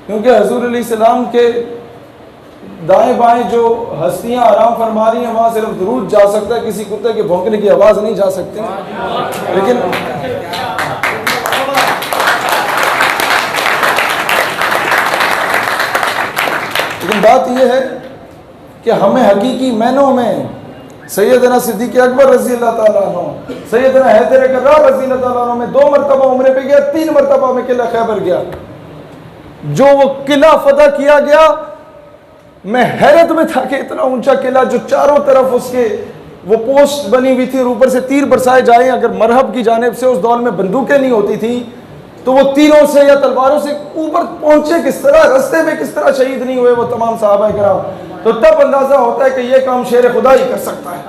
क्योंकि हजूर अलैहिस्सलाम के दाएं बाएं जो हस्तियां आराम फरमा रही हैं वहां सिर्फ दुरूद जा सकता है, किसी कुत्ते के भौंकने की आवाज़ नहीं जा सकती। लेकिन बात यह है कि हमें हकीकी मैनों में सैयदना सिद्दीक़ अकबर रज़ी अल्लाह ताला अन्हु, सैयदना हैदर कर्रार रज़ी अल्लाह ताला अन्हु में 2 मरतबा उम्रे पे गया, 3 मरतबा में किला खैबर गया। जो वो किला फतह किया गया, मैं हैरत में था कि इतना ऊंचा किला जो चारों तरफ उसके वो पोस्ट बनी हुई थी और ऊपर से तीर बरसाए जाए। अगर मरहब की जानिब से उस दौर में बंदूकें नहीं होती थी तो वो तीरों से या तलवारों से ऊपर पहुंचे किस तरह, रास्ते में किस तरह शहीद नहीं हुए वो तमाम सहाबा किराम। तो तब अंदाजा होता है कि ये काम शेर खुदा ही कर सकता है।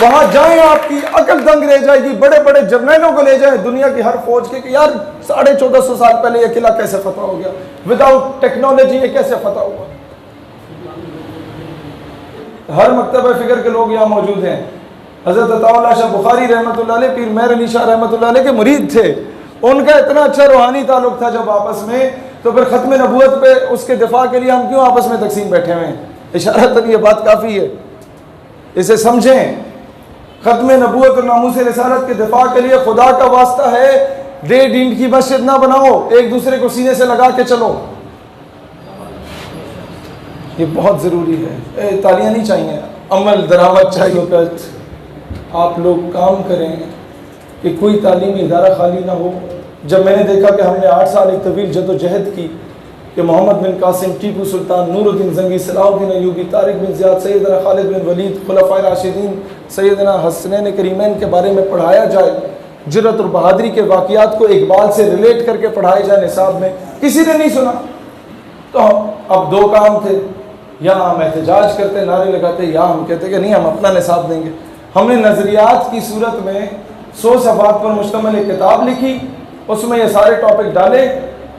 वहां जाएं आपकी अकल दंग रह जाएगी। बड़े बड़े जर्नैलों को ले जाएं दुनिया की हर फौज के कि यार 1450 साल पहले ये किला कैसे फतह हो गया, विदाउट टेक्नोलॉजी ये कैसे फतह हुआ। हर मकतब फिक्र के लोग यहाँ मौजूद हैं। हजरत अताउल्लाह शाह बुखारी रहमतुल्लाह अलैह पीर मेहर अली शाह रहमतुल्लाह अलैह के मुरीद थे। उनका इतना अच्छा रूहानी ताल्लुक था जब आपस में, तो फिर खत्म नबूवत पे उसके दिफा के लिए हम क्यों आपस में तकसीम बैठे हुए हैं। इशारतन ये बात काफ़ी है, इसे समझें। खत्म नबूवत और नामूस रिसालत के दिफा के लिए खुदा का वास्ता है, डेढ़ ईंट की मस्जिद ना बनाओ, एक दूसरे को सीने से लगा के चलो। ये बहुत ज़रूरी है। तालियां नहीं चाहिए, अमल दरामद चाहिए। आप लोग काम करें कि कोई तालीमी इदारा खाली ना हो। जब मैंने देखा कि हमने 8 साल एक तवील जदोजहद की कि Muhammad bin Qasim, Tipu Sultan, Nuruddin Zangi, Salahuddin Ayyubi, Tariq bin Ziyad, सैयदना खालिद बिन वलीद, खुलफाए राशिदीन, सैयदना हसनैन करीमैन के बारे में पढ़ाया जाए, जुर्रत और बहादुरी के वाक़ियात को इकबाल से रिलेट करके पढ़ाया जाए निसाब में, किसी ने नहीं सुना। तो अब 2 काम थे, या हम एहतजाज करते, नारे लगाते, या हम कहते कि नहीं हम अपना निसाब देंगे। हमने नज़रियात की सूरत में 100 सफ़हात पर मुश्तमिल एक किताब लिखी, उसमें ये सारे टॉपिक डाले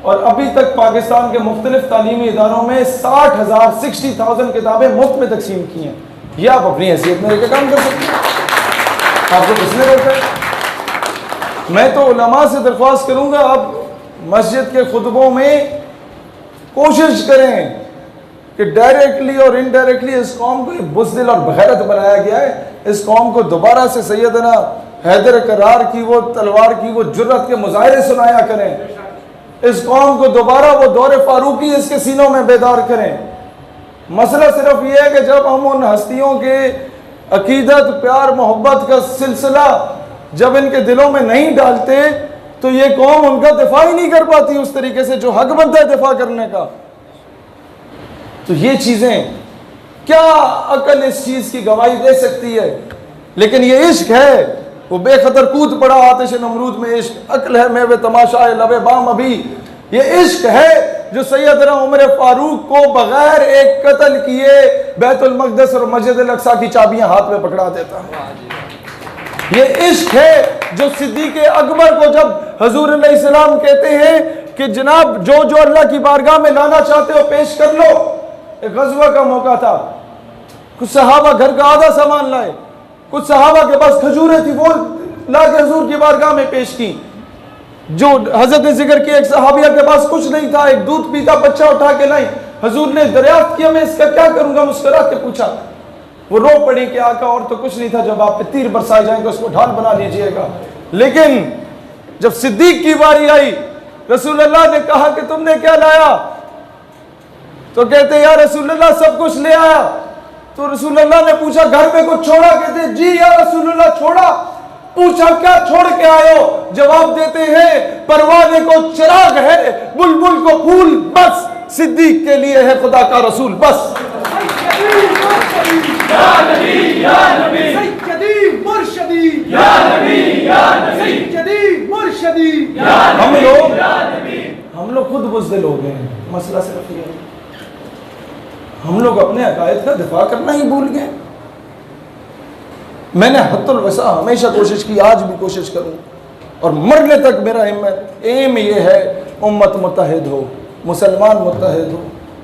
और अभी तक पाकिस्तान के मुख्तलिफ तालीमी इदारों में 60,000 किताबें मुफ्त में तकसीम की हैं। ये आप अपनी हैसियत में लेकर काम कर सकते हैं, आपको किसने रोका। मैं तो उलमा से दरख्वास्त करूँगा, अब मस्जिद के खुतबों में कोशिश करें कि डायरेक्टली और इनडायरेक्टली इस कौम को बुज़दिल और बग़ैरत बनाया गया है। इस कौम को दोबारा से सैयदना हैदर करार की वो तलवार की वो जुर्रत के मुजाहिरे सुनाया करें। इस कौम को दोबारा वो दौरे फारूकी इसके सीनों में बेदार करें। मसला सिर्फ ये है कि जब हम उन हस्तियों के अकीदत, प्यार, मोहब्बत का सिलसिला जब इनके दिलों में नहीं डालते तो ये कौम उनका दिफा ही नहीं कर पाती उस तरीके से जो हक बनता है दिफा करने का। तो ये चीज़ें, क्या अकल इस चीज़ की गवाही दे सकती है। लेकिन ये इश्क है, वो बेखतर कूद पड़ा आतिश नमरूद में। इश्क अक्ल है मेवे तमाशा लबे बाम अभी। ये इश्क है जो सैयदना उमर फारूक को बगैर एक कत्ल किए बैतुल मक़दस और मस्जिद अल अक़सा की चाबियां हाथ में पकड़ा देता है। ये इश्क है जो सिद्दीक़ अकबर को जब हजूर अलैहिस्सलाम कहते हैं कि जनाब जो जो अल्लाह की बारगाह में लाना चाहते हो पेश कर लो। एक गज़वा का मौका था, कुछ सहाबा घर का आधा सामान लाए, कुछ सहाबा के पास खजूरें थी वो ला के हजूर की बारगाह में पेश की। जो हजरत ने जिक्र किया एक सहाबिया के पास कुछ नहीं था, एक दूध पीता बच्चा उठा के लाई। हजूर ने दरियाफ्त किया मैं इसका क्या करूंगा, मुस्कुरा के पूछा। वो रो पड़ी कि आका और तो कुछ नहीं था, जब आप पे तीर बरसाए जाएंगे उसको ढाल बना लीजिएगा। लेकिन जब सिद्दीक की बारी आई, रसूलुल्लाह ने कहा कि तुमने क्या लाया, तो कहते या रसूलुल्लाह सब कुछ ले आया। तो रसूलुल्लाह ने पूछा घर में कुछ छोड़ा, कहते जी या रसूलुल्लाह छोड़ा। पूछा क्या छोड़ के आए हो, जवाब देते हैं परवाने को चिराग है, बुलबुल को फूल, बस सिद्दीक के लिए है खुदा का रसूल बस। या नबी या नबी सैयदी मुर्शदी या नबी या नबी सैयदी मुर्शदी या नबी। हम लोग खुद बुज़दिल हो गए हैं। मसला सिर्फ ये है हम लोग अपने अकायद का दिफा करना ही भूल गए। मैंने हद्दुल वसा हमेशा कोशिश की, आज भी कोशिश करूं और मरने तक मेरा एम ये है उम्मत मुत्तहिद हो, मुसलमान मुत्तहिद हो,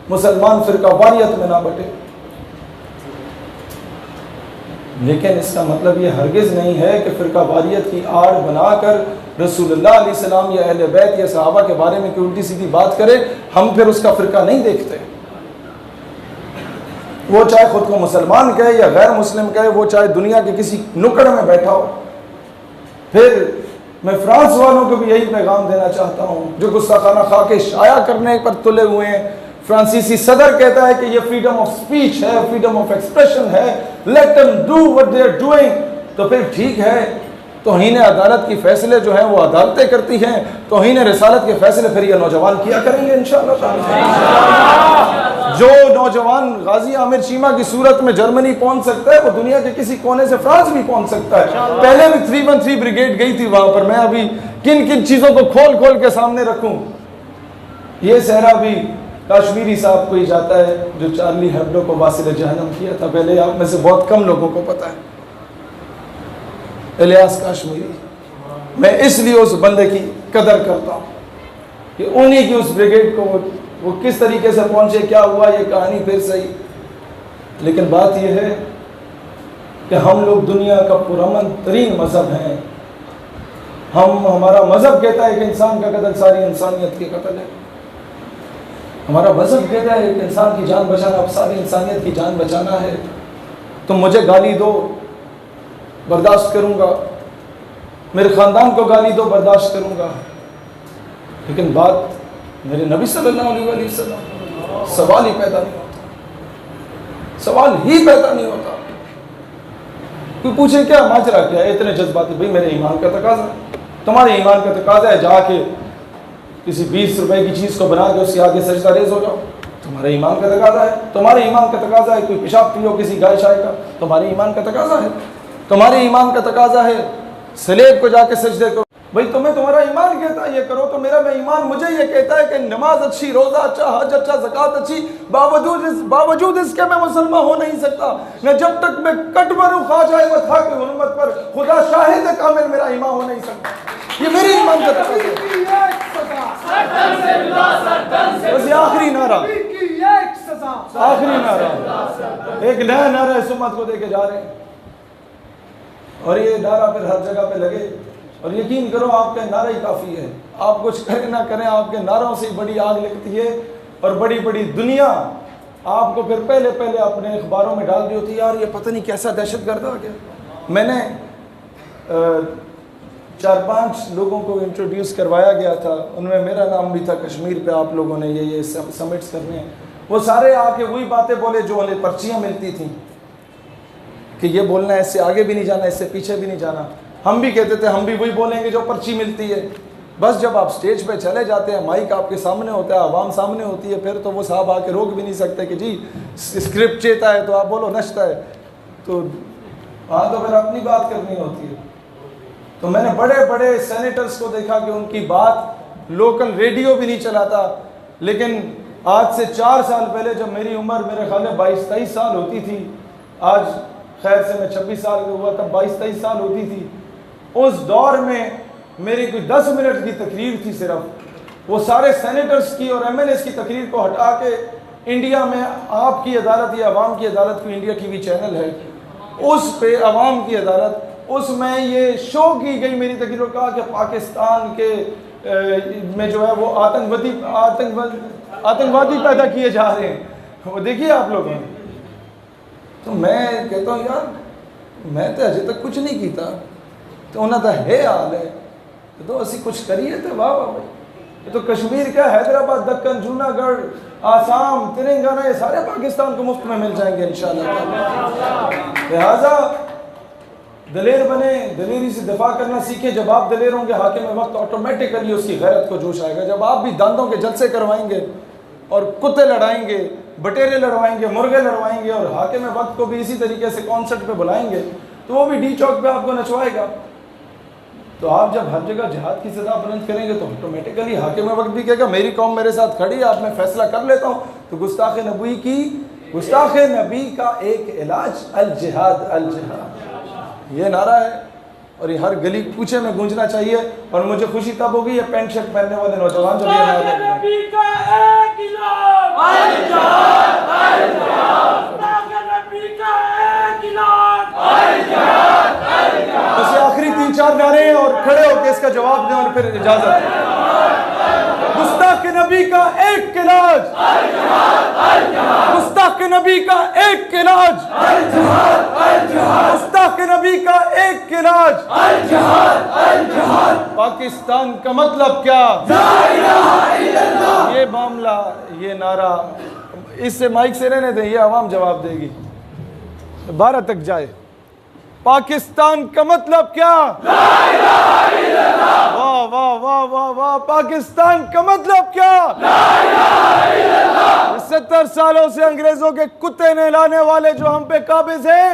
मुसलमान फिरका वारियत में ना बटे। लेकिन इसका मतलब ये हरगिज़ नहीं है कि फ़िरका वारियत की आड़ बनाकर रसूलुल्लाह अलैहि सलाम या अहले बैत या सहाबा के बारे में कोई उल्टी सीधी बात करे, हम फिर उसका फ़िरका नहीं देखते। वो चाहे खुद को मुसलमान कहे या गैर मुस्लिम कहे, वो चाहे दुनिया के किसी नुक्कड़ में बैठा हो। फिर मैं फ्रांस वालों को भी यही पैगाम देना चाहता हूँ जो गुस्ताखाना खाके शाया करने पर तुले हुए हैं। फ्रांसीसी सदर कहता है कि ये फ्रीडम ऑफ स्पीच है, फ्रीडम ऑफ एक्सप्रेशन है, let them do what they are doing. तो फिर ठीक है, तौहीन अदालत की फैसले जो हैं वो अदालतें करती हैं, तौहीन रिसालत के फैसले फिर ये नौजवान किया करेंगे इंशाअल्लाह। जो नौजवान गाजी आमिर चीमा की सूरत में जर्मनी पहुंच सकता है, वो दुनिया के किसी कोने से फ्रांस भी पहुंच सकता है। पहले भी 313 ब्रिगेड गई थी वहां पर। मैं अभी किन किन चीजों को खोल खोल के सामने रखूं। ये सहरा भी कश्मीरी साहब को ही जाता है जो चार्ली हेब्डो को वासिल जहन्नम किया था। पहले आप में से बहुत कम लोगों को पता है। इलियास कश्मीरी, मैं इसलिए उस बंदे की कदर करता हूँ कि उन्हीं की उस ब्रिगेड को वो किस तरीके से पहुंचे, क्या हुआ, ये कहानी फिर सही। लेकिन बात यह है कि हम लोग दुनिया का पुरअमन तरीन मजहब हैं। हमारा मजहब कहता है कि इंसान का कत्ल सारी इंसानियत की कत्ल है। हमारा मजहब कहता है कि इंसान की जान बचाना, अब सारी इंसानियत की जान बचाना है। तुम मुझे गाली दो, बर्दाश्त करूंगा, मेरे ख़ानदान को गाली दो, बर्दाश्त करूंगा। लेकिन बात मेरे नबी सल्लल्लाहु अलैहि वसल्लम, सवाल ही पैदा नहीं होता, सवाल ही पैदा नहीं होता। कोई पूछे क्या माजरा क्या है, इतने जज्बाती। भाई मेरे ईमान का तकाजा, तुम्हारे ईमान का तकाजा है जाके किसी 20 रुपए की चीज़ को बना के उसके आगे सजदा रेज हो जाओ, तुम्हारे ईमान का तकाजा है। तुम्हारे ईमान का तकाजा है कोई पेशाब पी लो किसी गाय शाय का, तुम्हारे ईमान का तकाजा है। तुम्हारे ईमान का तकाजा है सलेब को जाके सजदे करो। भाई तुम्हें तुम्हारा ईमान कहता है ये करो, तो मेरा ईमान मुझे ये कहता है कि नमाज अच्छी, रोजा अच्छा, हज अच्छा, ज़कात अच्छी, बावजूद इसके मैं मुसलमान हो नहीं सकता। मैं जब तक मैं कट मरूं ख्वाजा वफा की हुर्मत पर, खुदा शाहिद है कामिल, मेरा ईमान हो नहीं सकता। ये मेरे ईमान का तकाजा है। बस आखिरी नारा, आखिरी नारा, एक नया नारा इस उम्मत को देके जा रहे हैं और ये नारा फिर हर जगह पे लगे। और यकीन करो आपका नारा ही काफ़ी है। आप कुछ करें ना करें, आपके नारों से बड़ी आग लगती है और बड़ी बड़ी दुनिया आपको फिर पहले पहले अपने अखबारों में डाल दी होती है, यार ये पता नहीं कैसा दहशतगर्द आ गया। मैंने 4-5 लोगों को इंट्रोड्यूस करवाया गया था, उनमें मेरा नाम भी था। कश्मीर पे आप लोगों ने ये समिट्स करने हैं, वो सारे आके वही बातें बोले जो उन्हें पर्चियाँ मिलती थी कि ये बोलना है, इससे आगे भी नहीं जाना, इससे पीछे भी नहीं जाना। हम भी कहते थे हम भी वही बोलेंगे जो पर्ची मिलती है। बस जब आप स्टेज पे चले जाते हैं, माइक आपके सामने होता है, आवाम सामने होती है, फिर तो वो साहब आके रोक भी नहीं सकते कि जी स्क्रिप्ट चेता है तो आप बोलो, नचता है तो वहाँ तो फिर अपनी बात करनी होती है। तो मैंने बड़े बड़े सेनेटर्स को देखा कि उनकी बात लोकल रेडियो भी नहीं चलाता। लेकिन आज से 4 साल पहले जब मेरी उम्र मेरे ख्याल में 22-23 साल होती थी, आज खैर से मैं 26 साल का हुआ, तब 22-23 साल होती थी। उस दौर में मेरी कोई 10 मिनट की तकरीर थी सिर्फ, वो सारे सेनेटर्स की और MLAs की तकरीर को हटा के इंडिया में आपकी अदालत या अवाम की अदालत को इंडिया TV चैनल है, उस पे अवाम की अदालत, उसमें ये शो की गई मेरी तकरीर, कहा कि पाकिस्तान के में जो है वो आतंकवादी पैदा किए जा रहे हैं। वो देखिए आप लोगों ने। तो मैं कहता हूँ यार मैं तो अजे तक कुछ नहीं किया, तो उन्हें तो है हाल है तो असी कुछ करिए तो वाह वाह भाई। ये तो कश्मीर का, हैदराबाद, दक्कन, जूनागढ़, आसाम, तेलंगाना, ये सारे पाकिस्तान को मुफ्त में मिल जाएंगे इंशाअल्लाह। लिहाजा दलेर बने, दलेरी से दफा करना सीखें। जब आप दलेर होंगे हाकिम वक्त ऑटोमेटिकली उसकी गैरत को जोश आएगा। जब आप भी दांतों के जलसे करवाएंगे और कुत्ते लड़ाएंगे, बटेरे लड़वाएंगे, मुर्गे लड़वाएंगे और हाकिम वक्त को भी इसी तरीके से कॉन्सर्ट पे बुलाएंगे, तो वो भी डी चौक पे आपको नचवाएगा। तो आप जब हर जगह जिहाद की सदा बुलंद करेंगे तो ऑटोमेटिकली हाकिम वक्त भी कहेगा मेरी कौम मेरे साथ खड़ी है, आप मैं फैसला कर लेता हूँ। तो गुस्ताख नबी का एक इलाज अल जिहाद, अल जिहाद, ये नारा है और ये हर गली कूचे में गूंजना चाहिए। और मुझे खुशी तब होगी ये पैंट शर्ट पहनने वाले नौजवान जब ये नारा बस ये आखिरी 3-4 नारे हैं और खड़े होकर इसका जवाब दें और फिर इजाजत। गुस्ताख नबी का एक इलाज, गुस्ताख नबी का एक इलाज, गुस्ताख नबी का एक इलाज, पाकिस्तान का मतलब क्या? ये मामला, ये नारा, इससे माइक से रहने दें, ये आवाम जवाब देगी, 12 तक जाए। पाकिस्तान का मतलब क्या? वाह वाह वाह वाह वाह। पाकिस्तान का मतलब क्या? 70 सालों से अंग्रेजों के कुत्ते नहलाने वाले जो हम पे काबिज हैं,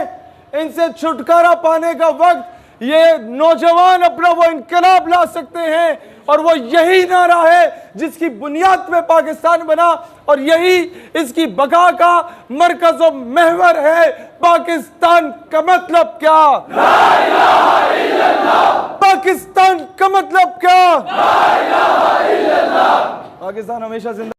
इनसे छुटकारा पाने का वक्त ये नौजवान अपना वो इनकलाब ला सकते हैं, और वो यही नारा है जिसकी बुनियाद पे पाकिस्तान बना, और यही इसकी बका का मरकज और महवर है। पाकिस्तान का मतलब क्या? ला इलाहा इल्लल्लाह। पाकिस्तान का मतलब क्या? ला इलाहा इल्लल्लाह। पाकिस्तान हमेशा जिंदा